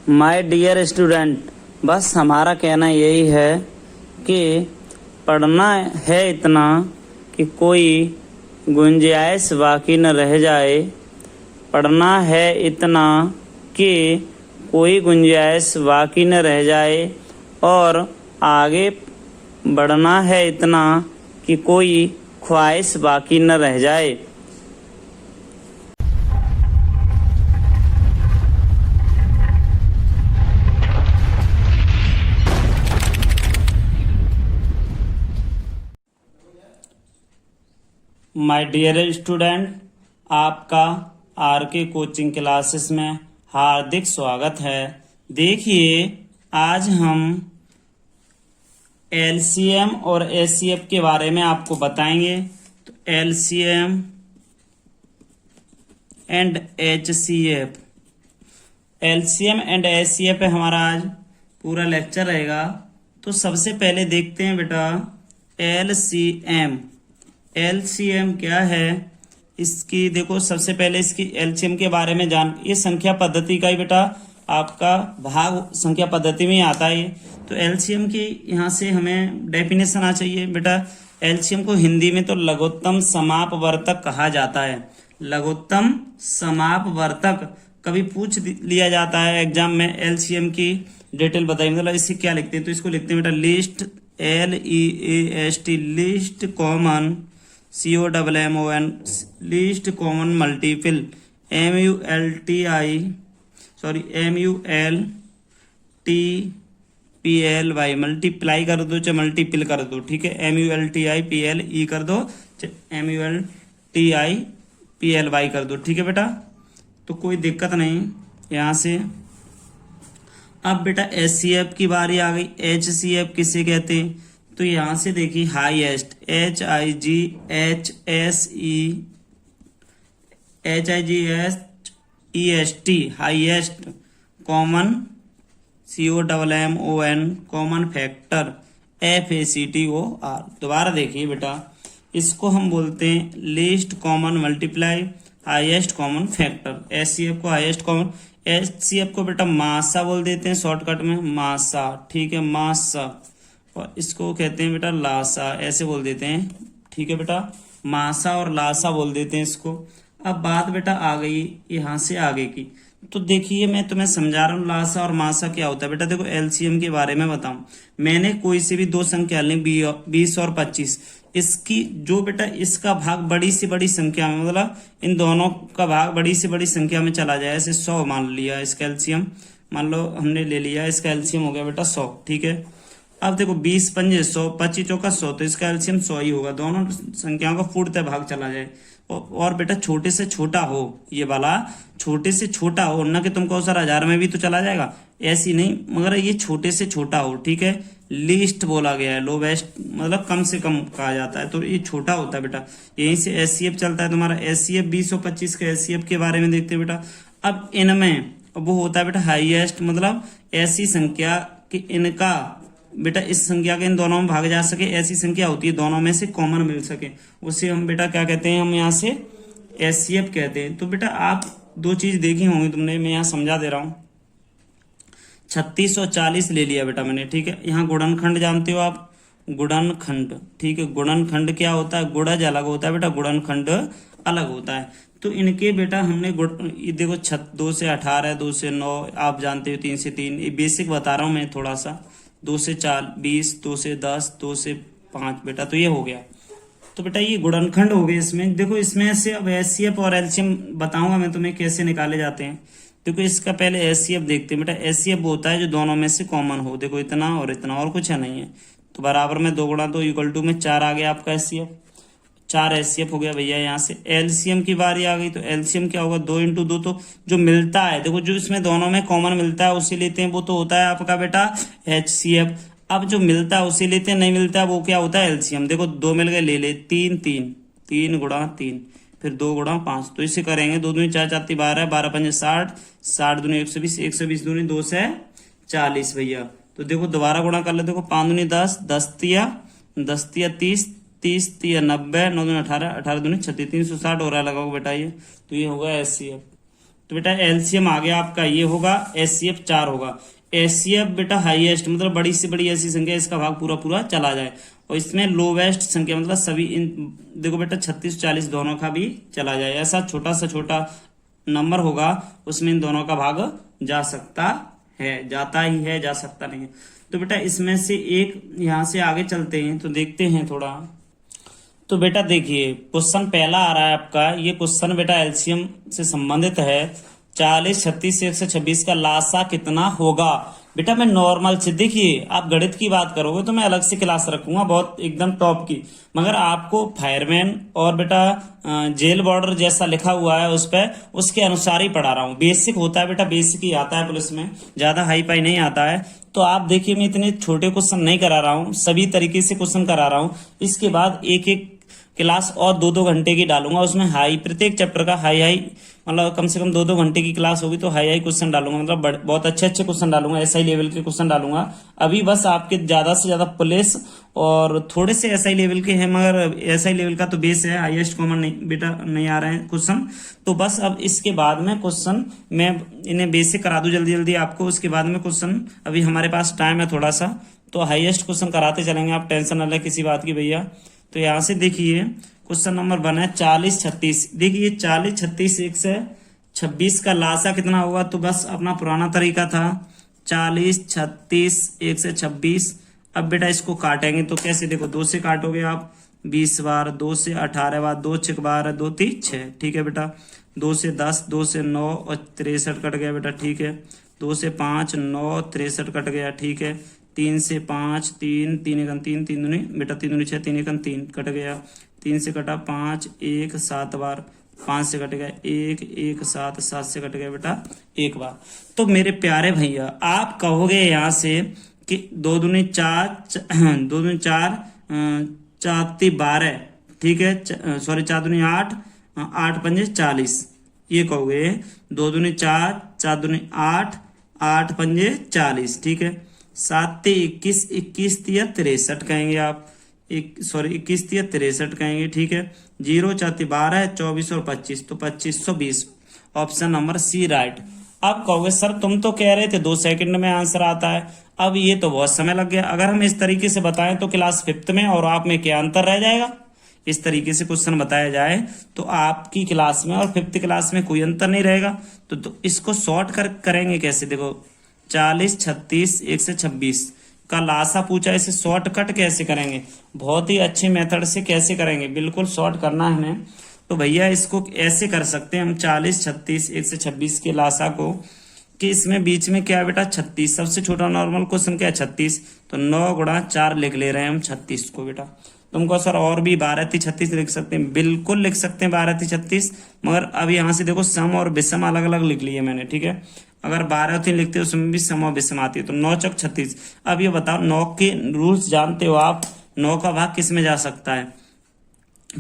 My dear student, बस हमारा कहना यही है कि पढ़ना है इतना कि कोई गुंजाइश बाकी न रह जाए। पढ़ना है इतना कि कोई गुंजाइश बाकी न रह जाए और आगे बढ़ना है इतना कि कोई ख्वाहिश बाकी न रह जाए। माय डियर स्टूडेंट, आपका आरके कोचिंग क्लासेस में हार्दिक स्वागत है। देखिए, आज हम एलसीएम और एचसीएफ के बारे में आपको बताएंगे। तो LCM and HCF, LCM and HCF पे हमारा आज पूरा लेक्चर रहेगा। तो सबसे पहले देखते हैं बेटा एलसीएम। एलसीएम क्या है इसकी, देखो सबसे पहले इसकी एलसीएम के बारे में जान। ये संख्या पद्धति का ही बेटा आपका भाग संख्या पद्धति में ही आता है। तो एलसीएम की यहाँ से हमें डेफिनेशन आना चाहिए बेटा। एलसीएम को हिंदी में तो लघुत्तम समापवर्तक कहा जाता है। लघुत्तम समापवर्तक कभी पूछ लिया जाता है एग्जाम में। एलसीएम की डिटेल बताइए, मतलब इससे क्या लिखते हैं। तो इसको लिखते हैं बेटा list, LEAST, list common, COMMON, least common multiple, MULTIPLY, multiply कर दो चाहे मल्टीपल कर दो, ठीक है। MULTIPLE कर दो चाहे MULTIPLY कर दो, ठीक है बेटा। तो कोई दिक्कत नहीं यहाँ से। अब बेटा एचसीएफ की बारी आ गई। एचसीएफ किसे कहते हैं, तो यहां से देखिए highest, HIGHEST, highest, common, COMMON, common factor, FACTOR। दोबारा देखिए बेटा, इसको हम बोलते हैं least common multiply, highest common factor. HCF को हाईएस्ट कॉमन, एचसीएफ को बेटा मासा बोल देते हैं शॉर्टकट में, मासा, ठीक है, मासा। और इसको कहते हैं बेटा लासा, ऐसे बोल देते हैं, ठीक है बेटा। मासा और लासा बोल देते हैं इसको। अब बात बेटा आ गई यहाँ से आगे की। तो देखिए मैं तुम्हें समझा रहा हूँ लासा और मासा क्या होता है बेटा। देखो एलसीएम के बारे में बताऊं, मैंने कोई से भी दो संख्या ली 20 और 25, इसकी जो बेटा इसका भाग बड़ी से बड़ी संख्या में, मतलब इन दोनों का भाग बड़ी से बड़ी संख्या में चला जाए। ऐसे 100 मान लिया इसका एलसीएम, मान लो हमने ले लिया, इसका एलसीएम हो गया बेटा 100, ठीक है। अब देखो 20 पंजे 100, 25 चौका 100, तो इसका एलसीएम 100 ही होगा। दोनों संख्याओं का पूर्णतः भाग चला जाए और बेटा छोटे से छोटा हो, ये वाला छोटे से छोटा हो, ना कि तुम कहो सर 1000 में भी तो चला जाएगा, ऐसी नहीं, मगर ये छोटे से छोटा हो, ठीक है। लीस्ट बोला गया है, लोवेस्ट मतलब कम से कम कहा जाता है, तो ये छोटा होता है बेटा। यहीं से एचसीएफ चलता है तुम्हारा। एचसीएफ 20 और 25 के एचसीएफ के बारे में देखते हैं बेटा। अब इनमें वो होता है बेटा हाईएस्ट, मतलब ऐसी संख्या कि इनका बेटा इस संख्या के इन दोनों में भाग जा सके, ऐसी संख्या होती है दोनों में से कॉमन मिल सके, उसे हम बेटा क्या कहते हैं, हम यहाँ से एचसीएफ कहते हैं। तो बेटा आप दो चीज देखी होंगी तुमने, मैं यहाँ समझा दे रहा हूँ। 36 और 40 ले लिया बेटा मैंने, ठीक है। यहाँ गुणनखंड जानते हो आप, गुणनखंड, ठीक है। गुणनखंड क्या होता है, गुणज अलग होता है बेटा, गुणनखंड अलग होता है। तो इनके बेटा हमने ये देखो 2 से 18, 2 से 9, आप जानते हो 3 से 3, ये बेसिक बता रहा हूँ मैं थोड़ा सा। 2 से 4 20, 2 से 10, 2 से 5 बेटा, तो ये हो गया। तो बेटा ये गुणनखंड हो गए। इसमें देखो, इसमें से अब एचसीएफ और एलसीएम बताऊंगा मैं तुम्हें कैसे निकाले जाते हैं। देखो इसका पहले एचसीएफ देखते हैं बेटा। एचसीएफ होता है जो दोनों में से कॉमन हो, देखो इतना और इतना, और कुछ है नहीं है। तो बराबर में 2 गुणा 2 इक्वल टू में 4 आ गया आपका एचसीएफ, 4 एचसीएफ हो गया भैया। यहाँ से एलसीएम की बारी आ गई। तो एलसीएम क्या होगा, 2 × 2, तो जो मिलता है, देखो जो इसमें दोनों में कॉमन मिलता है उसे लेते हैं, वो तो होता है आपका बेटा एचसीएफ। अब जो मिलता है उसे लेते हैं, नहीं मिलता है वो क्या होता है एलसीएम। देखो 2 मिल गए, ले ले 3 3, 3 गुणा 3, फिर 2 गुणा 5, तो इसे करेंगे 2 दूनी 4 4 12, 12 पंजे 60, 60 दूनी 120, 120 दूनी 2 से 40 भैया। तो देखो दोबारा गुणा कर ले, देखो 5 दूनी 10, 10 तिया 30, 30 तिया 90, 9 दूनी 18, 18 दूनी 36, 360 हो रहा है, लगाओ बेटा ये। तो ये होगा एचसीएफ। तो बेटा एलसीएम आ गया आपका, ये होगा एचसीएफ 4 होगा। एचसीएफ बेटा हाईएस्ट मतलब बड़ी से बड़ी ऐसी संख्या इसका भाग पूरा पूरा चला जाए, और इसमें लोवेस्ट संख्या मतलब सभी इन देखो बेटा 36 40 दोनों का भी चला जाए, ऐसा छोटा सा छोटा नंबर होगा उसमें इन दोनों का भाग जा सकता है, जाता ही है, जा सकता नहीं है। तो बेटा इसमें से एक यहां से आगे चलते हैं तो देखते हैं थोड़ा। तो बेटा देखिए क्वेश्चन पहला आ रहा है आपका, ये क्वेश्चन बेटा एलसीएम से संबंधित है। 40 36 126 का लासा कितना होगा। बेटा मैं नॉर्मल से, देखिए आप गणित की बात करोगे तो मैं अलग से क्लास रखूंगा बहुत एकदम टॉप की, मगर आपको फायरमैन और बेटा जेल बॉर्डर जैसा लिखा हुआ है उस पर उसके अनुसार ही पढ़ा रहा हूँ। बेसिक होता है बेटा, बेसिक ही आता है पुलिस में, ज्यादा हाई फाई नहीं आता है। तो आप देखिए मैं इतने छोटे क्वेश्चन नहीं करा रहा हूँ, सभी तरीके से क्वेश्चन करा रहा हूँ। इसके बाद एक एक क्लास और 2-2 घंटे की डालूंगा, उसमें हाई प्रत्येक चैप्टर का हाई मतलब कम से कम 2-2 घंटे की क्लास होगी तो हाई क्वेश्चन डालूंगा, मतलब बहुत अच्छे क्वेश्चन डालूंगा, एसआई लेवल के क्वेश्चन डालूंगा। अभी बस आपके ज्यादा से ज्यादा पुलिस और थोड़े से एसआई लेवल के हैं, मगर एसआई लेवल का तो बेस है, हाईएस्ट कॉमन नहीं बेटा नहीं आ रहे हैं क्वेश्चन। तो बस अब इसके बाद में क्वेश्चन मैं इन्हें बेसिक करा दूं जल्दी जल्दी आपको, उसके बाद में क्वेश्चन अभी हमारे पास टाइम है थोड़ा सा, तो हाईएस्ट क्वेश्चन कराते चलेंगे, आप टेंशन न लें किसी बात की भैया। तो यहाँ से देखिए क्वेश्चन नंबर 1 है 40 36। देखिए 40 36 126 का लासा कितना होगा, तो बस अपना पुराना तरीका था 40 36 126। अब बेटा इसको काटेंगे तो कैसे, देखो 2 से काटोगे आप 20 बार, 2 से 18 बार, 2 6 12 2 3 6, ठीक है बेटा। 2 से 10, 2 से 9 और 63 कट गया बेटा, ठीक है। 2 से 5 9 63 कट गया, ठीक है। 3 से 5 3 3 1 3 3 दूनी बेटा 3 दूनी 6 3 1 3 कट गया। 3 से कटा 5 1 7 बार, 5 से कट गया 1 1 7 7 से कट गया बेटा 1 बार। तो मेरे प्यारे भैया आप कहोगे यहाँ से कि 2 दूनी 4 2 दूनी 4 4 3 12, ठीक है, सॉरी 4 दूनी 8 8 पंजे 40, ये कहोगे। 2 दूनी 4 4 दूनी 8 8 पंजे 40, ठीक है। 7 ते 21 21 तिया 63 कहेंगे आप, सॉरी 21 तिया 63 कहेंगे, ठीक है। 0 4 12 24 और 25 तो 2520, ऑप्शन नंबर सी राइट। अब कहोगे सर तुम तो कह रहे थे 2 सेकंड में आंसर आता है, अब ये तो बहुत समय लग गया। अगर हम इस तरीके से बताएं तो क्लास 5th में और आप में क्या अंतर रह जाएगा। इस तरीके से क्वेश्चन बताया जाए तो आपकी क्लास में और 5th क्लास में कोई अंतर नहीं रहेगा। तो इसको शॉर्ट करेंगे कैसे, देखो 40 36 126 का लासा पूछा, इसे शॉर्टकट कैसे करेंगे, बहुत ही अच्छे मेथड से कैसे करेंगे, बिल्कुल शॉर्ट करना है हमें। तो भैया इसको ऐसे कर सकते हैं हम 40 36 126 के लासा को, कि इसमें बीच में क्या है बेटा 36, सबसे छोटा नॉर्मल क्वेश्चन क्या है 36, तो 9 गुणा 4 लिख ले रहे हैं हम 36 को बेटा। तुमको सर और भी 12 3 36 लिख सकते हैं, बिल्कुल लिख सकते हैं 12 3 36, मगर अब यहाँ से देखो सम और विषम अलग अलग लिख लिए मैंने, ठीक है। अगर 12 3 लिखते हो उसमें भी सम और विषम आती है, तो 9 चौक 36। अब ये बताओ 9 के रूल्स जानते हो आप, 9 का भाग किस में जा सकता है,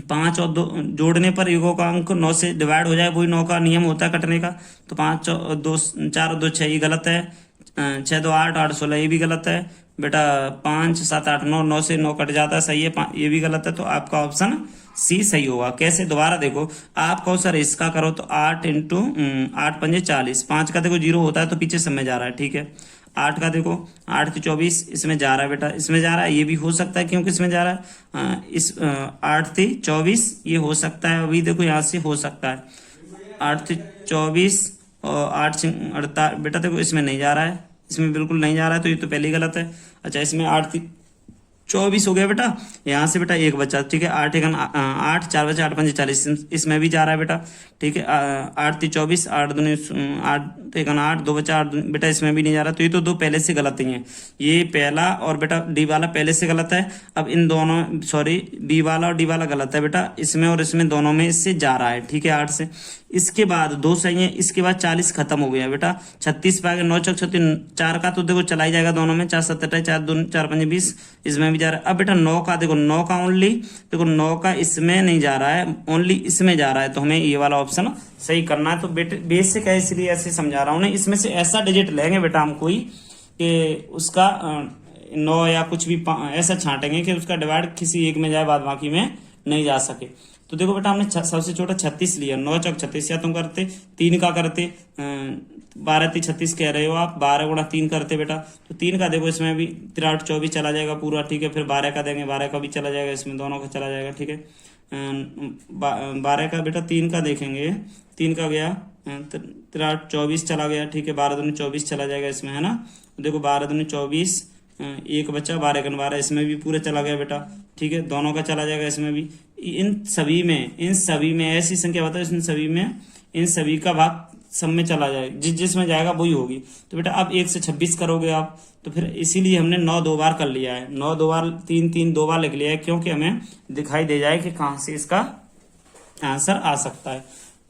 5 और 2 जोड़ने पर युगों का अंक 9 से डिवाइड हो जाए, वही 9 का नियम होता है कटने का। तो 5 और 2 4 और 2 6, ये गलत है। 6 2 8 8 16, ये भी गलत है बेटा। 5 7 8 9, 9 से 9 कट जाता है, सही है, ये भी गलत है। तो आपका ऑप्शन सी सही होगा। कैसे, दोबारा देखो, आप कहो सर इसका करो तो 8 इंटू 8 पंजे 40, 5 का देखो 0 होता है तो पीछे समय जा रहा है, ठीक है। 8 का देखो 8 3 24, इसमें जा रहा है बेटा, इसमें जा रहा है, ये भी हो सकता है क्योंकि इसमें जा रहा है। इस 8 3 24 ये हो सकता है, अभी देखो यहाँ से हो सकता है 8 3 24 और 8 48 बेटा देखो इसमें नहीं जा रहा है, इसमें बिल्कुल नहीं जा रहा है, तो ये तो पहले ही गलत है। अच्छा इसमें 8 3 24 हो गया बेटा, यहाँ से बेटा 1 बचा, ठीक है। 8 1 8 4 बचा 8 5 40, इसमें भी जा रहा है बेटा, ठीक है। 8 3 24 8 2 8 1 8 2 बचा 8 बेटा, इसमें भी नहीं जा रहा, तो ये तो 2 पहले से गलत ही है। ये पहला और बेटा डी वाला पहले से गलत है। अब इन दोनों, सॉरी बी वाला और डी वाला गलत है बेटा, इसमें और इसमें दोनों में इससे जा रहा है, ठीक है 8 से। इसके बाद 2 सही है, इसके बाद 40 खत्म हो गया बेटा, 36 पाएगा, 9 चौक 36, 4 का तो देखो चला ही जाएगा दोनों में, 4 7 28 4 2 4 5 20, इसमें भी जा रहा है। अब बेटा 9 का देखो, 9 का ओनली देखो 9 का इसमें नहीं जा रहा है, ओनली इसमें जा रहा है, तो हमें ये वाला ऑप्शन सही करना है। तो बेटे बेसिक है इसलिए ऐसे समझा रहा हूँ ना, इसमें से ऐसा डिजिट लेंगे बेटा हम कोई कि उसका 9 या कुछ भी ऐसा छांटेंगे कि उसका डिवाइड किसी एक में जाए, बाद बाकी में नहीं जा सके। तो देखो बेटा हमने सबसे छोटा 36 लिया, 9 चौक 36, या तुम करते 3 का करते 12 3 36 कह रहे हो आप, 12 गुणा 3 करते बेटा, तो 3 का देखो इसमें भी 3 24 चला जाएगा पूरा, ठीक है। फिर 12 का देंगे, 12 का भी चला जाएगा, इसमें दोनों का चला जाएगा, ठीक है। 12 का बेटा 3 का देखेंगे, 3 का गया 3 24 चला गया, ठीक है। 12 दूनी 24 चला जाएगा इसमें, है ना। देखो 12 दूनी 24, एक बच्चा 12 का 12, इसमें भी पूरे चला गया बेटा, ठीक है। दोनों का चला जाएगा इसमें भी। इन सभी में ऐसी संख्या बताओ, इन सभी का भाग सब में चला जाए, जिसमें जाएगा वही होगी। तो बेटा अब 1 से 26 करोगे आप, तो फिर इसीलिए हमने 9 2 बार कर लिया है, 9 2 बार 3 3 2 बार लिख लिया है, क्योंकि हमें दिखाई दे जाए कि कहां से इसका आंसर आ सकता है।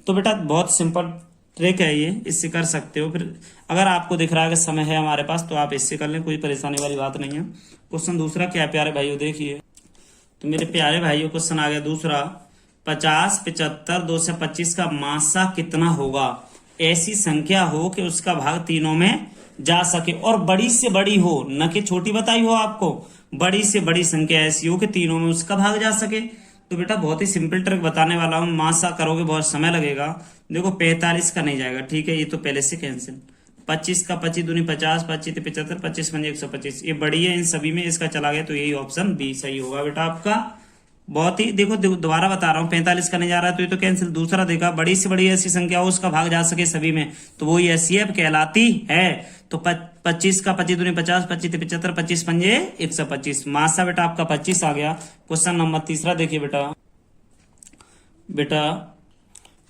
तो बेटा बहुत सिंपल ट्रिक है ये, इससे कर सकते हो। फिर अगर आपको दिख रहा है कि समय है हमारे पास, तो आप इससे कर लें, कोई परेशानी वाली बात नहीं है। क्वेश्चन दूसरा क्या है प्यारे भाइयों, देखिए। तो मेरे प्यारे भाइयों क्वेश्चन आ गया दूसरा, 50 75 2 से 25 का मासा कितना होगा। ऐसी संख्या हो कि उसका भाग तीनों में जा सके, और बड़ी से बड़ी हो, न कि छोटी बताई हो आपको, बड़ी से बड़ी संख्या ऐसी हो कि तीनों में उसका भाग जा सके। तो बेटा बहुत ही सिंपल ट्रिक बताने वाला हूं, मासा करोगे बहुत समय लगेगा। देखो 45 का नहीं जाएगा, ठीक है, ये तो पहले से कैंसिल। 25 का 25 दूनी 50, 25 75, 25 पंजे 125, ये बड़ी है, इन सभी में इसका चला गया, तो यही ऑप्शन बी सही होगा बेटा आपका। बहुत ही देखो दोबारा बता रहा हूँ, 45 का नहीं जा रहा है तो ये तो कैंसिल। दूसरा देखा, बड़ी से बड़ी ऐसी संख्या हो उसका भाग जा सके सभी में, तो वो एचसीएफ कहलाती है। तो 25 का 25 दूनी 50, 25 75, 25 पंजे 125, मासा बेटा आपका 25 आ गया। क्वेश्चन नंबर तीसरा देखिए बेटा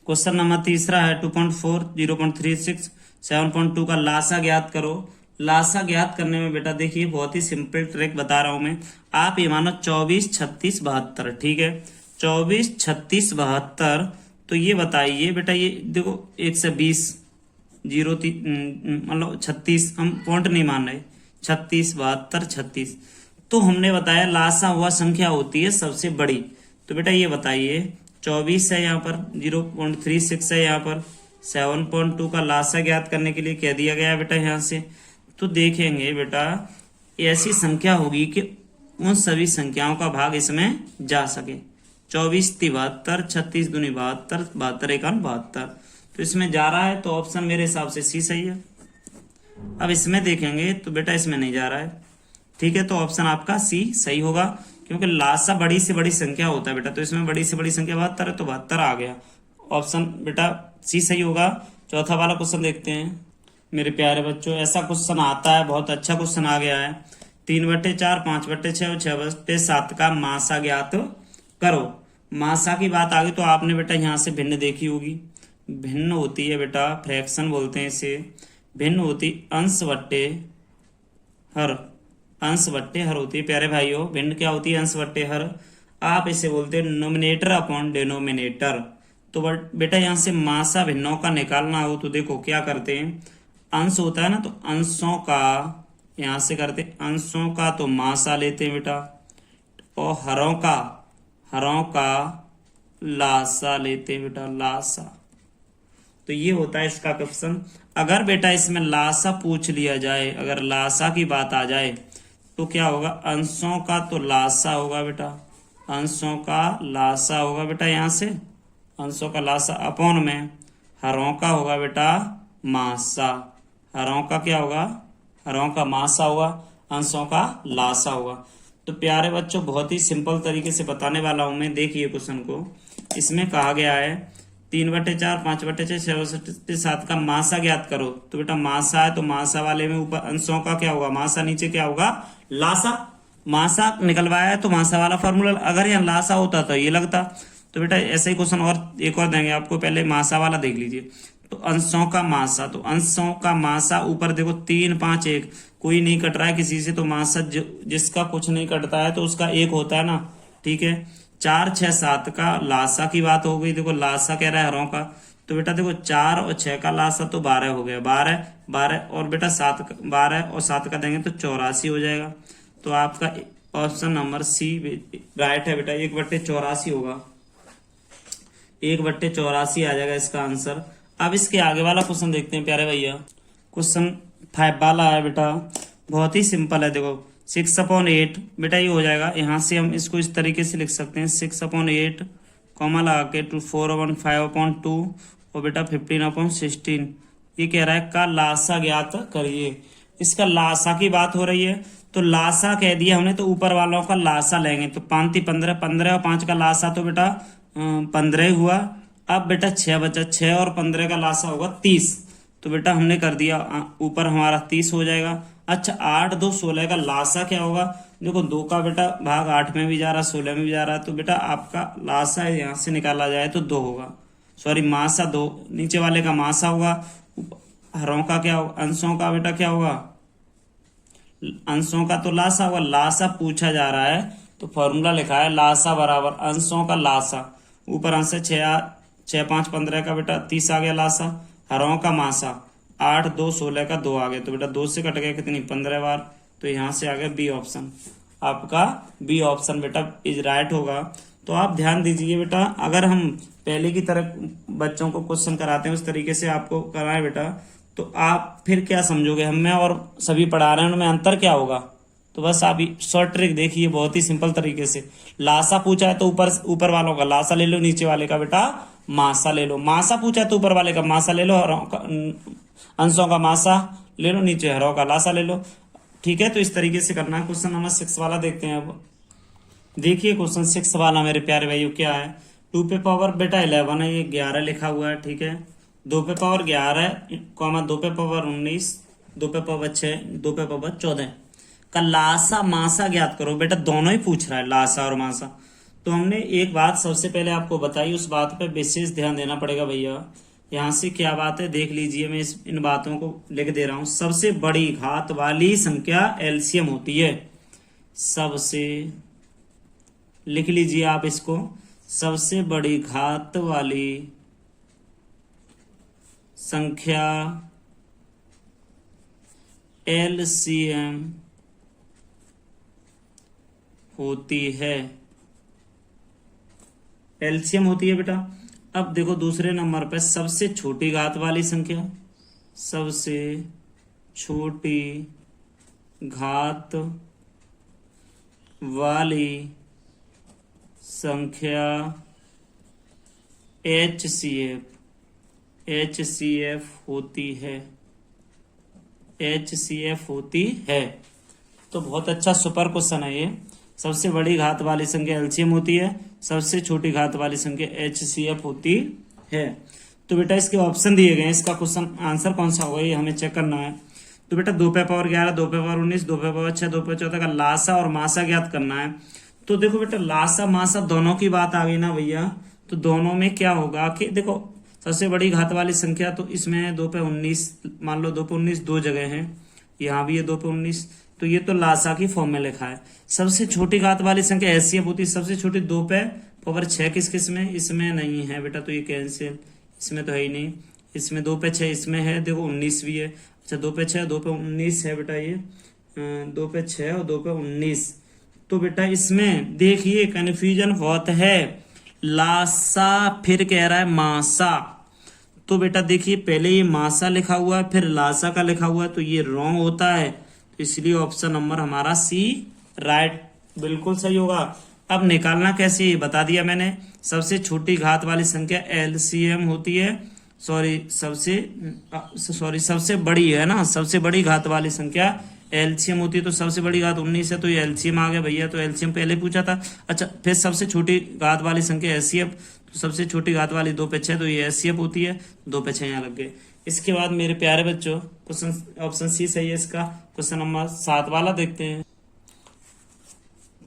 क्वेश्चन नंबर तीसरा है 2.4 0.36 7.2 का लासा ज्ञात करो। लासा ज्ञात करने में बेटा देखिए बहुत ही सिंपल ट्रिक बता रहा हूं मैं। आप ये मानो 24 36 72, ठीक है, 24 36 72। तो ये बताइए बेटा, ये देखो 120 मतलब 36, हम पॉइंट नहीं मान रहे, 36 72 36। तो हमने बताया लासा हुआ संख्या होती है सबसे बड़ी। तो बेटा ये बताइए 24 है यहाँ पर, 0.36 है यहाँ पर, 7.2 का लासा ज्ञात करने के लिए कह दिया गया है बेटा यहाँ से। तो देखेंगे बेटा ऐसी संख्या होगी कि उन सभी संख्याओं का भाग इसमें जा सके। 24 72, 36 दूनी 72, 72 एकान 72, तो इसमें जा रहा है, तो ऑप्शन मेरे हिसाब से सी सही है। अब इसमें देखेंगे तो बेटा इसमें नहीं जा रहा है, ठीक है, तो ऑप्शन आपका सी सही होगा, क्योंकि लासा बड़ी से बड़ी संख्या होता है बेटा, तो इसमें बड़ी से बड़ी संख्या 72 है, तो 72 आ गया, ऑप्शन बेटा सी सही होगा। चौथा वाला क्वेश्चन देखते हैं मेरे प्यारे बच्चों। ऐसा क्वेश्चन आता है, बहुत अच्छा क्वेश्चन आ गया है, 3/4 5/6 और 6/7 का मासा ज्ञात करो। मासा की बात आ गई तो आपने बेटा यहाँ से भिन्न देखी होगी। भिन्न होती है बेटा, फ्रैक्शन बोलते हैं इसे, भिन्न होती अंश बट्टे हर होती है प्यारे भाइयों। भिन्न क्या होती है, अंश बट्टे हर। आप इसे बोलते हैं नोमिनेटर अपॉन डिनोमिनेटर। तो बेटा यहाँ से मासा भिन्नों का निकालना हो तो देखो क्या करते हैं, अंश होता है ना, तो अंशों का यहां से करते, अंशों का तो मासा लेते हैं बेटा, और हरों का लासा लेते हैं बेटा, लासा। तो ये होता है इसका क्वेश्चन। अगर बेटा इसमें लासा पूछ लिया जाए, अगर लासा की बात आ जाए तो क्या होगा, अंशों का तो लासा होगा बेटा, अंशों का लासा होगा बेटा, यहां से अंशों का लासा अपॉन में हरों का होगा बेटा मासा। हरों का क्या होगा, हरों का मासा होगा, अंशों का लासा होगा। तो प्यारे बच्चों बहुत ही सिंपल तरीके से बताने वाला हूं मैं। देखिए क्वेश्चन को, इसमें कहा गया है 3/4 5/6 6/7 का मासा ज्ञात करो। तो बेटा मासा है, तो मासा वाले में ऊपर अंशों का क्या होगा मासा, नीचे क्या होगा लासा। मासा निकलवाया है तो मासा वाला फॉर्मूला, अगर यहाँ लासा होता तो ये लगता। तो बेटा ऐसा ही क्वेश्चन और एक और देंगे आपको, पहले मासा वाला देख लीजिए। तो अंशों का मासा, तो अंशों का मासा ऊपर देखो 3 5 1, कोई नहीं कट रहा है किसी से, तो मासा जिसका कुछ नहीं कटता है तो उसका एक होता है ना, ठीक है। 4 6 7 का लासा की बात हो गई, देखो लासा कह रहा है हरों का, तो बेटा देखो 4 और 6 का लासा तो 12 हो गया, 12 और बेटा 12 और 7 का देंगे तो 84 हो जाएगा। तो आपका ऑप्शन नंबर सी राइट है बेटा, 1/84 होगा, 1/84 आ जाएगा इसका आंसर। अब इसके आगे वाला क्वेश्चन देखते हैं प्यारे भैया। क्वेश्चन 5 वाला है बेटा, बहुत ही सिंपल है। देखो 6/8 बेटा ये हो जाएगा, यहाँ से हम इसको इस तरीके से लिख सकते हैं 6/8 कॉमा लगा के 4/5/2 और बेटा 15/16 ये कह रहा है का लासा ज्ञात करिए। इसका लासा की बात हो रही है तो लासा कह दिया हमने तो ऊपर वालों का लासा लेंगे तो 5 15 15 और 5 का लासा तो बेटा 15 हुआ। अब बेटा 6 बचा, 6 और 15 का लासा होगा 30। तो बेटा हमने कर दिया ऊपर हमारा 30 हो जाएगा। अच्छा 8 2 16 का लासा क्या होगा? देखो 2 का बेटा भाग 8 में भी जा रहा 16 में भी जा रहा तो बेटा आपका लासा यहाँ से निकाला जाए तो 2 होगा, सॉरी मासा 2, नीचे वाले का मासा होगा, हरों का क्या होगा, अंशों का बेटा क्या होगा, अंशों का तो लासा होगा। लासा पूछा जा रहा है तो फॉर्मूला लिखा है लासा बराबर अंशों का लासा, ऊपर अंश है 6 5 15 का बेटा 30 आ गया लासा, हरों का मासा 8 2 16 का 2 आ गया तो बेटा 2 से कट गया कितनी 15 बार, तो यहाँ से आ गया बी ऑप्शन। आपका बी ऑप्शन बेटा इज राइट होगा। तो आप ध्यान दीजिए बेटा, अगर हम पहले की तरह बच्चों को क्वेश्चन कराते हैं उस तरीके से आपको कराएं बेटा तो आप फिर क्या समझोगे, हमें और सभी पढ़ा रहे हैं उनमें अंतर क्या होगा। तो बस आप शॉर्ट ट्रिक देखिए बहुत ही सिंपल तरीके से। लासा पूछा है तो ऊपर वालों का लासा ले लो, नीचे वाले का बेटा मासा ले लो। मासा पूछा है तो ऊपर वाले का मासा ले लो, अंशों का मासा ले लो, नीचे हरों का लासा ले लो। ठीक है, तो इस तरीके से करना है। क्वेश्चन नंबर 6 वाला देखते हैं। अब देखिए क्वेश्चन 6 वाला मेरे प्यारे भाइयों क्या है। 2 पे पावर बेटा 11 है, ये 11 लिखा हुआ है। ठीक है, 2 पे पावर 11 कॉमा 2 पे पावर 19, 2 पे पावर 6, 2 पे पावर 14 का लासा मासा ज्ञात करो। बेटा दोनों ही पूछ रहा है लासा और मासा। तो हमने एक बात सबसे पहले आपको बताई, उस बात पे विशेष ध्यान देना पड़ेगा भैया। यहाँ से क्या बात है देख लीजिए, मैं इन बातों को लिख दे रहा हूं। सबसे बड़ी घात वाली संख्या एलसीएम होती है। सबसे लिख लीजिए आप इसको, सबसे बड़ी घात वाली संख्या एलसीएम होती है, एलसीएम होती है बेटा। अब देखो दूसरे नंबर पे सबसे छोटी घात वाली संख्या, सबसे छोटी घात वाली संख्या एचसीएफ होती है, एचसीएफ होती है। तो बहुत अच्छा सुपर क्वेश्चन है ये। सबसे बड़ी घात वाली संख्या एलसीएम होती है, सबसे छोटी घात वाली संख्या एचसीएफ होती है। तो बेटा इसके ऑप्शन दिए गए हैं, इसका क्वेश्चन आंसर कौन सा होगा ये हमें चेक करना है। तो बेटा 2 पे पावर 11, 2 पे पावर 19, 2 पे पावर 6, 2 पे 14 का लासा और मासा ज्ञात करना है। तो देखो बेटा लासा मासा दोनों की बात आ गई ना भैया। तो दोनों में क्या होगा कि देखो सबसे बड़ी घात वाली संख्या तो इसमें 2 पे 19, मान लो 2 पे 19 दो जगह है, यहाँ भी है 2 पे 19, तो ये तो लासा की फॉर्म में लिखा है। सबसे छोटी घात वाली संख्या एचसीएफ होती है, सबसे छोटी 2 पे पावर 6 किस में, इसमें नहीं है बेटा तो ये कैंसिल, इसमें तो है ही नहीं। इसमें 2 पे 6 इसमें है, देखो 19 भी है। अच्छा 2 पे 6 2 पे 19 है बेटा, ये 2 पे 6 और 2 पे 19। तो बेटा इसमें देखिए कन्फ्यूजन बहुत है, लासा फिर कह रहा है मासा। तो बेटा देखिए पहले ये मासा लिखा हुआ है फिर लासा का लिखा हुआ है, तो ये रॉन्ग होता है। तो इसलिए ऑप्शन नंबर हमारा सी राइट बिल्कुल सही होगा। अब निकालना कैसे ये बता दिया मैंने। सबसे छोटी घात वाली संख्या एलसीएम होती है, सबसे बड़ी है ना, सबसे बड़ी घात वाली संख्या एलसीएम होती है। तो सबसे बड़ी घात 19 है तो ये एलसीएम आ गया भैया, तो एलसीएम पहले पूछा था। अच्छा फिर सबसे छोटी घात वाली संख्या एचसीएफ, तो सबसे छोटी घात वाली 2 पे 6 तो ये एचसीएफ होती है, 2 पे 6 यहाँ लग गए। इसके बाद मेरे प्यारे बच्चों क्वेश्चन ऑप्शन सी सही है इसका। क्वेश्चन नंबर 7 वाला देखते हैं।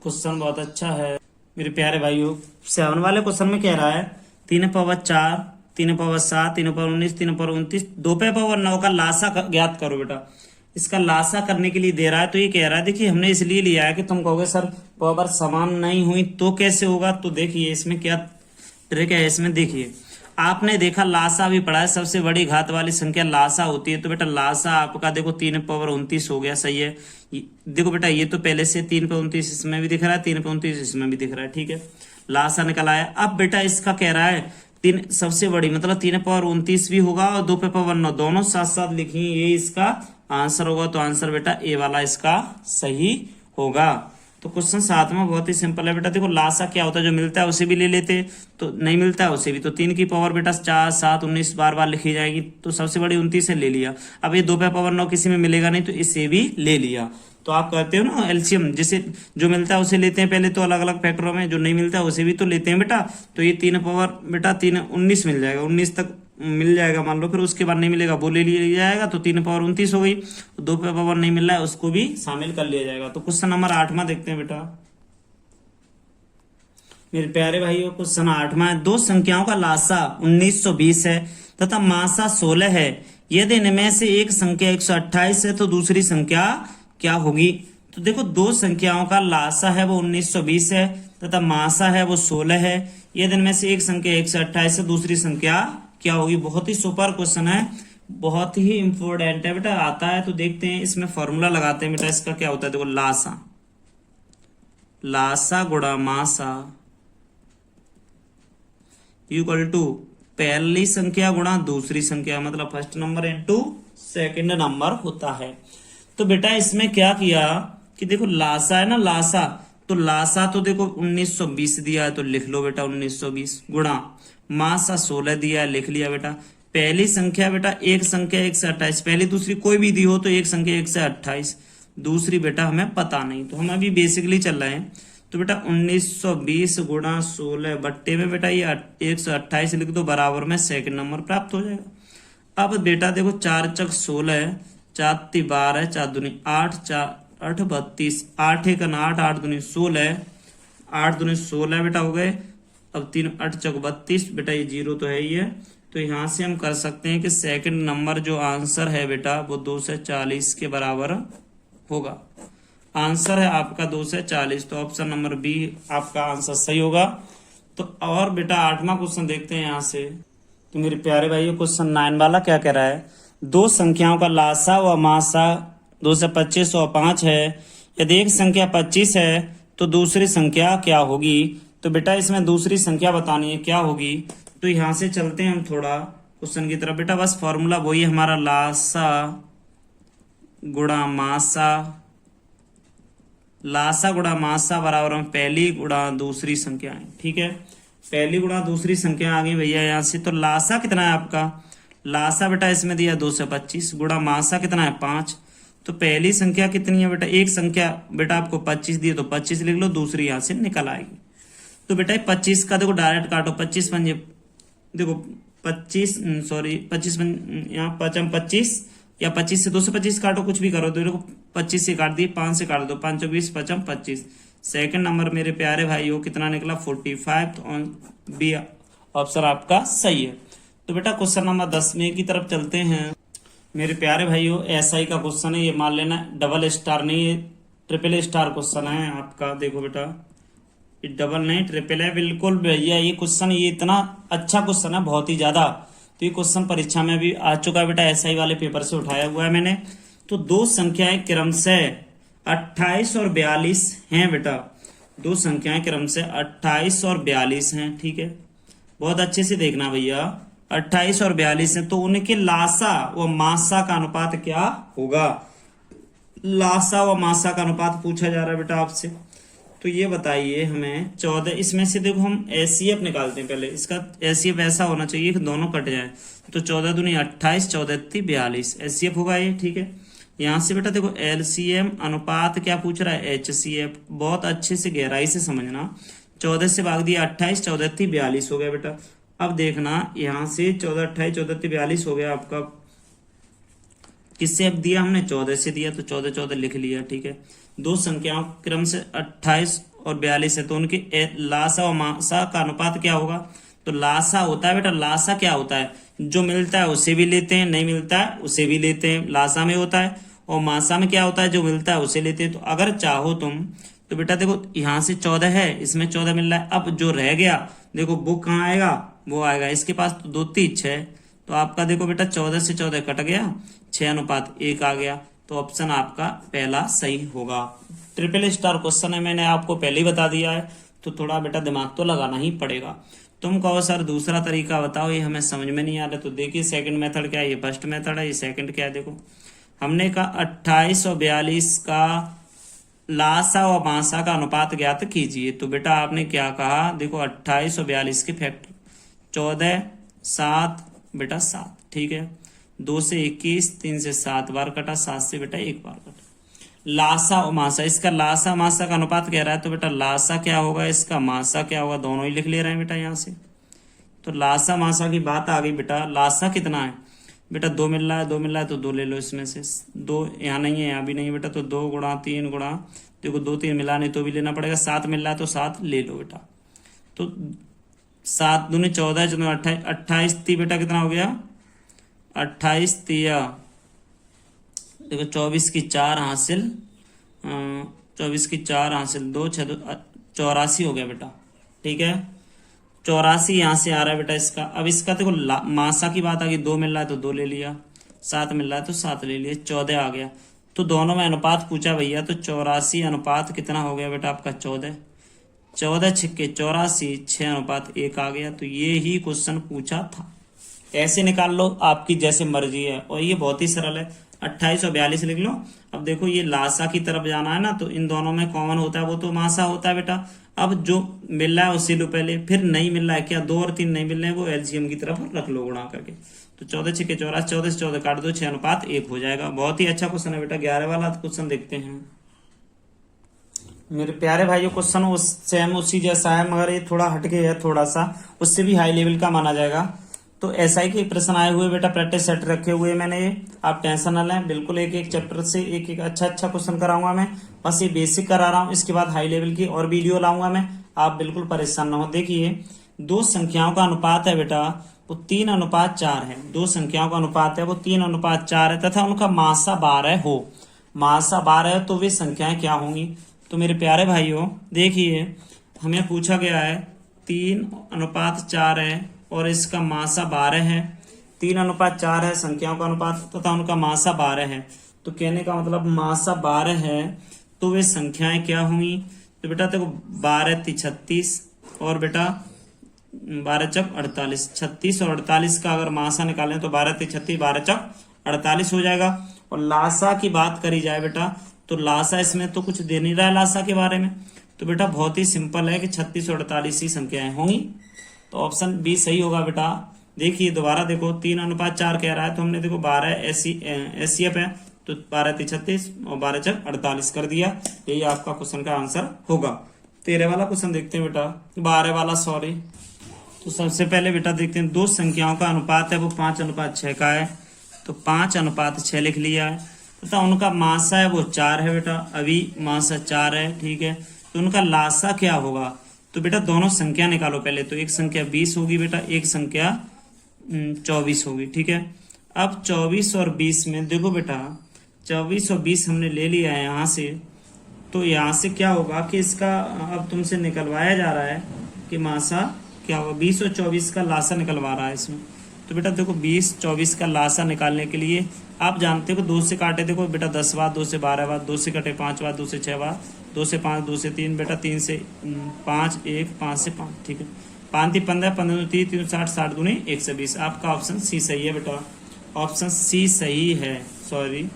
क्वेश्चन बहुत अच्छा है मेरे प्यारे भाइयों। 7 वाले क्वेश्चन में कह रहा है 3 पावर 4, 3 पावर 7, 3 पावर 19, 3 पावर 29, 2 पे पावर 9 का लासा ज्ञात करो बेटा। इसका लासा करने के लिए दे रहा है। तो ये कह रहा है देखिए हमने इसलिए लिया है कि तुम कहोगे सर पावर समान नहीं हुई तो कैसे होगा। तो देखिए इसमें क्या ट्रिक है, इसमें देखिए आपने देखा लासा भी पढ़ा है, सबसे बड़ी घात वाली संख्या लासा होती है। तो बेटा लासा आपका देखो 3 पावर 29 हो गया, सही है। देखो बेटा ये तो पहले से 3 पे 29 इसमें भी दिख रहा है, 3 पे 29 इसमें भी दिख रहा है, ठीक है। लासा निकल आया। अब बेटा इसका कह रहा है 3 सबसे बड़ी मतलब 3 पावर 29 भी होगा और 2 पे पावर 9 दोनों साथ साथ लिखिए, ये इसका आंसर होगा। तो आंसर बेटा ए वाला इसका सही होगा। तो क्वेश्चन 7 में बहुत ही सिंपल है बेटा। देखो लासा क्या होता है, जो मिलता है उसे भी ले लेते, तो नहीं मिलता है उसे भी, तो 3 की पावर बेटा 4 7 19 बार बार लिखी जाएगी, तो सबसे बड़ी 29 से ले लिया। अब ये 2 पे पावर 9 किसी में मिलेगा नहीं, तो इसे भी ले लिया। तो आप कहते हो ना एलसीएम, जिसे जो मिलता है उसे लेते हैं पहले, तो अलग अलग फैक्टरों में जो नहीं मिलता है उसे भी तो लेते हैं बेटा। तो ये 3 पावर बेटा 3 19 मिल जाएगा, 19 तक मिल जाएगा मान लो, फिर उसके बाद नहीं मिलेगा वो ले लिया जाएगा, तो 3 पावर 29 हो गई। 2 पे पावर नहीं मिल रहा है उसको भी शामिल कर लिया जाएगा। तो क्वेश्चन नंबर 8वां देखते हैं बेटा मेरे प्यारे भाइयों। क्वेश्चन 8वां है, दो संख्याओं का लासा 1920 है तथा मासा 16 है, यदि इनमें से एक संख्या 128 है तो दूसरी संख्या क्या होगी। तो देखो दो संख्याओं का लासा है वो 1920 है तथा मासा है वो 16 है, यदि इनमें से एक संख्या 128 है, दूसरी संख्या क्या होगी। बहुत ही सुपर क्वेश्चन है, बहुत ही इंपॉर्टेंट है बेटा, आता है तो देखते हैं। इसमें फॉर्मूला लगाते हैं बेटा, इसका क्या होता है। देखो लासा, लासा गुणा मासा इक्वल टू पहली संख्या गुणा दूसरी संख्या, मतलब first number into second number होता है। तो बेटा इसमें क्या किया कि देखो लासा है ना, लासा, तो लासा तो देखो 1920 दिया है तो लिख लो बेटा 1920, गुणा मासा 16 दिया है, लिख लिया बेटा। पहली संख्या बेटा एक संख्या 128, पहली दूसरी कोई भी दी हो तो एक संख्या 128, दूसरी बेटा हमें पता नहीं, तो हम अभी बेसिकली चल रहे हैं। तो बेटा 1920 गुणा 16 बट्टे में बेटा ये 128 लिख दो, बराबर में सेकंड नंबर प्राप्त हो जाएगा। अब बेटा देखो 4 चक 16, 4 ती 12, 4 दूनी 8, 4 8 32, 8 एक 8, 8 दूनी 16, 8 दूनी 16 बेटा हो गए। अब 3 8 चक 32 बेटा, ये जीरो तो है ही है, तो यहाँ से हम कर सकते हैं कि सेकंड नंबर जो आंसर है बेटा वो 2 से 40 के बराबर होगा। आंसर है आपका 2 से 40, तो ऑप्शन नंबर बी आपका आंसर सही होगा। तो और बेटा 8वां क्वेश्चन देखते हैं यहाँ से। तो मेरे प्यारे भाइयों क्वेश्चन 9 वाला क्या कह रहा है, दो संख्याओं का लासा व मासा 2 से 25 और 5 है, यदि एक संख्या 25 है तो दूसरी संख्या क्या होगी। तो बेटा इसमें दूसरी संख्या बतानी है क्या होगी। तो यहाँ से चलते हैं हम थोड़ा क्वेश्चन की तरफ बेटा, बस फॉर्मूला वही है हमारा, लासा गुणा मासा, लासा गुणा मासा बराबर में पहली गुणा दूसरी संख्या है, ठीक है। पहली गुणा दूसरी संख्या आ गई भैया यहाँ से। तो लासा कितना है आपका, लासा बेटा इसमें दिया 2 से 25, गुणा मासा कितना है 5। तो पहली संख्या कितनी है बेटा, एक संख्या बेटा आपको 25 दिए तो 25 लिख लो, दूसरी यहाँ से निकल आएगी। तो बेटा 25 का देखो डायरेक्ट काटो, 25 पंजे देखो 25 सॉरी 25 यहाँ 25 या 25 से 2 से 25 काटो, कुछ भी करो, तो देखो 25 से काट दिए, 5 से काट दो, 5 20 55 25। सेकंड नंबर मेरे प्यारे भाइयों कितना निकला 45, तो बी ऑप्शन आपका सही है। तो बेटा क्वेश्चन नंबर 10 की तरफ चलते हैं मेरे प्यारे भाइयों। एसआई का क्वेश्चन है, ये मान लेना डबल स्टार नहीं, ये ट्रिपल स्टार क्वेश्चन है आपका। देखो बेटा ये डबल नहीं ट्रिपल है, बिल्कुल भैया ये क्वेश्चन, ये इतना अच्छा क्वेश्चन है बहुत ही ज्यादा। तो ये क्वेश्चन परीक्षा में भी आ चुका है बेटा, एसआई वाले पेपर से उठाया हुआ है मैंने। तो दो संख्याएं क्रमशः 28 और 42 हैं बेटा, दो संख्याएं क्रमशः 28 और 42 हैं, ठीक है। बहुत अच्छे से देखना भैया, 28 और 42 हैं, तो उनके लासा व मासा का अनुपात क्या होगा। लासा व मासा का अनुपात पूछा जा रहा है बेटा आपसे। तो ये बताइए हमें 14, इसमें से देखो हम एचसीएफ निकालते हैं पहले, इसका एचसीएफ ऐसा होना चाहिए कि दोनों कट जाए। तो 14 दूनी 28, 14 × 42 एचसीएफ होगा ये, ठीक है। यहाँ से बेटा देखो एलसीएम अनुपात क्या पूछ रहा है, एचसीएफ। बहुत अच्छे से गहराई से समझना, 14 से भाग दिया 28, 14 × 42 हो गया बेटा। अब देखना यहाँ से 14 28 14 × 42 हो गया आपका, किससे अब दिया हमने 14 से दिया, तो 14 14 लिख लिया, ठीक है। दो संख्याओं क्रम से 28 और 42 है, तो उनके लासा और मासा का अनुपात क्या होगा। तो लासा होता है बेटा, लासा क्या होता है, जो मिलता है उसे भी लेते हैं, नहीं मिलता है उसे भी लेते हैं, लासा में होता है। और मासा में क्या होता है, जो मिलता है उसे लेते हैं। तो अगर चाहो तुम तो बेटा देखो यहाँ से 14 है, इसमें 14 मिल रहा है, अब जो रह गया देखो वो कहाँ आएगा, वो आएगा इसके पास, तो 2 3 6, तो आपका देखो बेटा 14 से 14 कट गया, 6:1 आ गया। तो ऑप्शन आपका पहला सही होगा। ट्रिपल स्टार क्वेश्चन है, मैंने आपको पहले ही बता दिया है, तो थोड़ा बेटा दिमाग तो लगाना ही पड़ेगा। तुम कहो सर दूसरा तरीका बताओ, ये हमें समझ में नहीं आ रहा। तो देखिए सेकंड मेथड क्या है, ये फर्स्ट मेथड है, ये सेकंड क्या है। देखो हमने कहा 28 और 42 का लासा और मासा का अनुपात ज्ञात कीजिए। तो बेटा आपने क्या कहा, देखो 28 और 42 के फैक्टर, 14 7 बेटा 7, ठीक है। 2 से 21, 3 से 7 बार कटा, 7 से बेटा 1 बार कटा। लासा और मासा, इसका लासा मासा का अनुपात कह रहा है, तो बेटा लासा क्या होगा, इसका मासा क्या होगा, दोनों ही लिख ले रहे हैं बेटा यहाँ से। तो लासा मासा की बात आ गई बेटा। लासा कितना है बेटा, 2 मिल रहा है, 2 मिल रहा है तो 2 ले लो इसमें से। 2 यहाँ नहीं है, यहाँ भी नहीं है बेटा, तो 2 गुणा 3 गुणा, देखो 2 3 मिला नहीं तो भी लेना पड़ेगा। 7 मिल रहा है तो 7 ले लो बेटा। तो 7 दूनी 14, 28, 28 ती बेटा कितना हो गया, 28 तिया देखो 24 की 4 हासिल, 24 की 4 हासिल 2 6 84 हो गया बेटा, ठीक है। 84 यहाँ से आ रहा है बेटा इसका। अब इसका देखो मासा की बात आ गई, 2 मिल रहा है तो 2 ले लिया, 7 मिल रहा है तो 7 ले लिया, 14 आ गया। तो दोनों में अनुपात पूछा भैया, तो 84 अनुपात कितना हो गया बेटा आपका 14, 14 छिक्के 84, 6 अनुपात 1 आ गया। तो ये ही क्वेश्चन पूछा था। ऐसे निकाल लो, आपकी जैसे मर्जी है, और ये बहुत ही सरल है। 28 और 42 लिख लो। अब देखो ये लासा की तरफ जाना है ना, तो इन दोनों में कॉमन होता है वो तो मासा होता है बेटा। अब जो मिल रहा है उसी लो पहले, फिर नहीं मिल रहा है क्या, 2 और 3 नहीं मिल रहे हैं, वो एलसीएम की तरफ रख लो गुणा करके। तो 14 छिक्के 84, 14 से 14 काट दो, 6 अनुपात 1 हो जाएगा। बहुत ही अच्छा क्वेश्चन है बेटा। 11 वाला क्वेश्चन देखते हैं मेरे प्यारे भाइयों। क्वेश्चन उस सेम उसी जैसा है, मगर ये थोड़ा हटके है, थोड़ा सा उससे भी हाई लेवल का माना जाएगा। तो एसआई के प्रश्न आए हुए बेटा, प्रैक्टिस सेट रखे हुए मैंने ये, आप टेंशन ना लें। बिल्कुल एक एक चैप्टर से एक एक अच्छा क्वेश्चन कराऊंगा मैं। बस ये बेसिक करा रहा हूँ, इसके बाद हाई लेवल की और वीडियो लाऊंगा मैं। आप बिल्कुल परेशान ना हो। देखिए 2 संख्याओं का अनुपात है बेटा, वो 3:4 है। 2 संख्याओं का अनुपात है वो 3:4 है, तथा उनका मासा 12 हो। मासा 12 है तो वे संख्याएं क्या होंगी। तो मेरे प्यारे भाइयों देखिए, हमें पूछा गया है 3:4 है और इसका मासा 12 है। 3:4 है संख्याओं का अनुपात तथा उनका मासा 12 है। तो कहने का मतलब मासा 12 है तो वे संख्याएं क्या होंगी। तो बेटा देखो 12 × 36 और बेटा 12 चक 48, 36 और 48 का अगर मासा निकालें तो 12 × 36 12 चक 48 हो जाएगा। और लासा की बात करी जाए बेटा, तो लासा इसमें तो कुछ दे नहीं रहा है लासा के बारे में। तो बेटा बहुत ही सिंपल है कि 36 और 48 ही संख्याएं होंगी। तो ऑप्शन बी सही होगा बेटा। देखिए दोबारा देखो 3:4 कह रहा है, तो हमने देखो 12 एससीएफ है, तो 12 × 36 और 12 चक 48 कर दिया। यही आपका क्वेश्चन का आंसर होगा। 13 वाला क्वेश्चन देखते हैं बेटा, 12 वाला सॉरी। तो सबसे पहले बेटा देखते हैं 2 संख्याओं का अनुपात है वो 5:6 का है। तो 5:6 लिख लिया है तथा उनका मासा है वो 4 है बेटा। अभी मासा 4 है, ठीक है। तो उनका लासा क्या होगा। तो बेटा दोनों संख्या निकालो पहले। तो एक संख्या 20 होगी बेटा, एक संख्या 24 होगी, ठीक है। अब 24 और 20 में देखो बेटा 24 और 20 हमने ले लिया है यहाँ से। तो यहाँ से क्या होगा कि इसका अब तुमसे निकलवाया जा रहा है कि मासा क्या होगा। 20 और 24 का लासा निकलवा रहा है इसमें। तो बेटा देखो 20 24 का लासा निकालने के लिए आप जानते हो 2 से काटे, देखो बेटा 10 बार, 2 से 12 बार, 2 से कटे 5 बार, 2 से 6 बार, 2 से 5, 2 से 3 बेटा, 3 से 5, 1 5 से 5, ठीक है। 5 3 15, 15 3 3 60, 60 दूनी 120। आपका ऑप्शन सी सही है बेटा। ऑप्शन सी सही है, सॉरी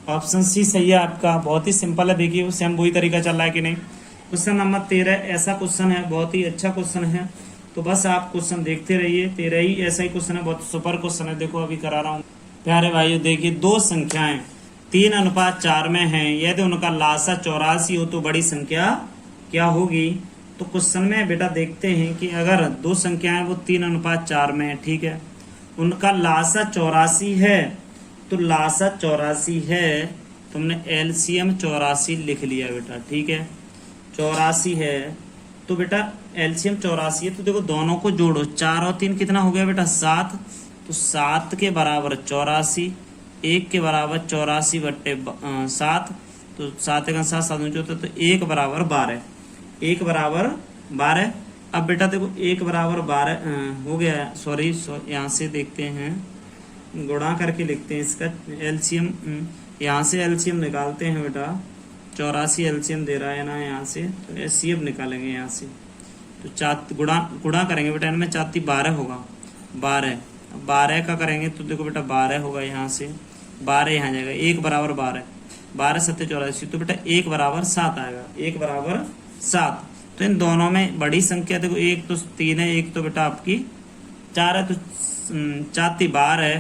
ऑप्शन सी सही है आपका। बहुत ही सिंपल है, देखिए सेम वही तरीका चल रहा है कि नहीं। क्वेश्चन नंबर 13 ऐसा क्वेश्चन है, बहुत ही अच्छा क्वेश्चन है। तो बस आप क्वेश्चन देखते रहिए। 13 ही ऐसा ही क्वेश्चन है, बहुत सुपर क्वेश्चन है। देखो अभी करा रहा हूँ प्यारे भाइयों। देखिए 2 संख्याएं 3:4 में हैं, यदि उनका लासा 84 हो तो बड़ी संख्या क्या होगी। तो क्वेश्चन में बेटा देखते हैं कि अगर 2 संख्याएं वो 3:4 में है, ठीक है, उनका लासा 84 है। तो लासा 84 है, तुमने एलसीएम 84 लिख लिया बेटा, ठीक है। 84 है तो बेटा एलसीएम 84 है, तो देखो दोनों को जोड़ो। 4 और 3 कितना हो गया बेटा 7। तो 7 के बराबर 84, 1 के बराबर 84/7। तो 7 का 7 7 होता है, तो 1 बराबर 12, 1 बराबर 12। अब बेटा देखो 1 बराबर 12 हो गया, सॉरी यहाँ से देखते हैं, गुणा करके लिखते हैं इसका एलसीएम। यहाँ से एलसीएम निकालते हैं बेटा। 84 एलसीएम दे रहा है ना यहाँ से, तो एचसीएफ निकालेंगे यहाँ से। तो 4 गुणा करेंगे बेटा, इनमें 4 12 होगा, 12 का करेंगे तो देखो बेटा 12 होगा यहाँ से, 12 यहाँ जाएगा, 1 बराबर 12। 12 7 84, तो बेटा 1 बराबर 7 आएगा, 1 बराबर 7। तो इन दोनों में बड़ी संख्या देखो, एक तो 3 है, एक तो बेटा आपकी 4 है, तो 4 × 12 है,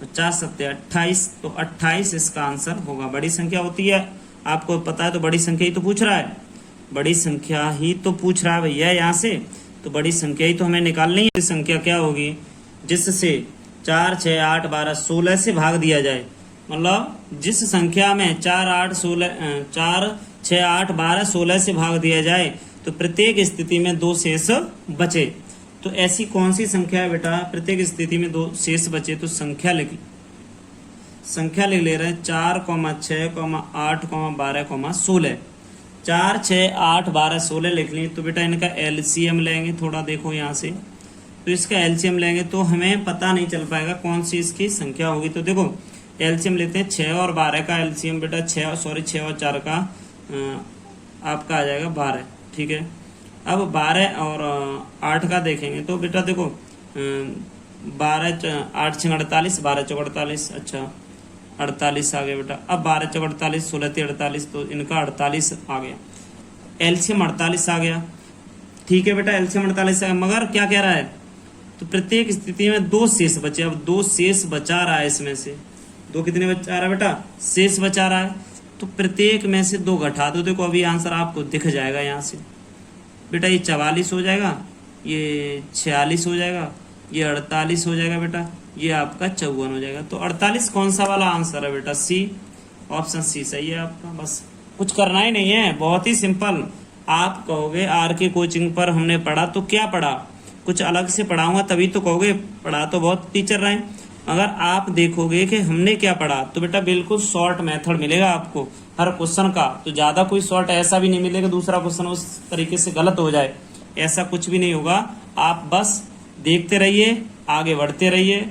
4 × 7 28, तो 28 इसका आंसर होगा। बड़ी संख्या होती है, आपको पता है, तो बड़ी संख्या ही तो पूछ रहा है, बड़ी संख्या ही तो पूछ रहा है भैया यहाँ से, तो बड़ी संख्या ही तो हमें निकालनी है। संख्या क्या होगी जिससे 4 6 8 12 16 से भाग दिया जाए, मतलब जिस संख्या में 4 6 8 12 16 से भाग दिया जाए तो प्रत्येक स्थिति में 2 शेष बचे। तो ऐसी कौन सी संख्या है बेटा प्रत्येक स्थिति में 2 शेष बचे? तो संख्या लिख ले रहे हैं 4, 6, 8, 12, 16। 4 6 8 12 16 लिख ली। तो बेटा इनका एलसीएम लेंगे, थोड़ा देखो यहाँ से, तो इसका एलसीएम लेंगे तो हमें पता नहीं चल पाएगा कौन सी इसकी संख्या होगी। तो देखो एलसीएम लेते हैं, 6 और 12 का एलसीएम बेटा 6 और 4 का आपका आ जाएगा 12, ठीक है। अब 12 और 8 का देखेंगे तो बेटा देखो 8 6 48, 12 4 48, अच्छा 48 आ गया बेटा। अब 12 4 48, 16 3 48, तो इनका 48 आ गया, एलसीएम 48 आ गया, ठीक है बेटा। एलसीएम 48 आ गया, मगर क्या कह रहा है? तो प्रत्येक स्थिति में 2 शेष बचे। अब 2 शेष बचा रहा है, इसमें से 2 कितने बचा रहा है बेटा? शेष बचा रहा है, तो प्रत्येक में से 2 घटा दो। देखो अभी आंसर आपको दिख जाएगा यहाँ से बेटा, ये 44 हो जाएगा, ये 46 हो जाएगा, ये 48 हो जाएगा बेटा, ये आपका 54 हो जाएगा। तो 48 कौन सा वाला आंसर है बेटा? सी, ऑप्शन सी सही है आपका। बस कुछ करना ही नहीं है, बहुत ही सिंपल। आप कहोगे आर के कोचिंग पर हमने पढ़ा, तो क्या पढ़ा? कुछ अलग से पढ़ाऊंगा तभी तो कहोगे पढ़ा तो बहुत टीचर रहे। अगर आप देखोगे कि हमने क्या पढ़ा, तो बेटा बिल्कुल शॉर्ट मेथड मिलेगा आपको हर क्वेश्चन का। तो ज़्यादा कोई शॉर्ट ऐसा भी नहीं मिलेगा दूसरा क्वेश्चन उस तरीके से गलत हो जाए, ऐसा कुछ भी नहीं होगा। आप बस देखते रहिए, आगे बढ़ते रहिए।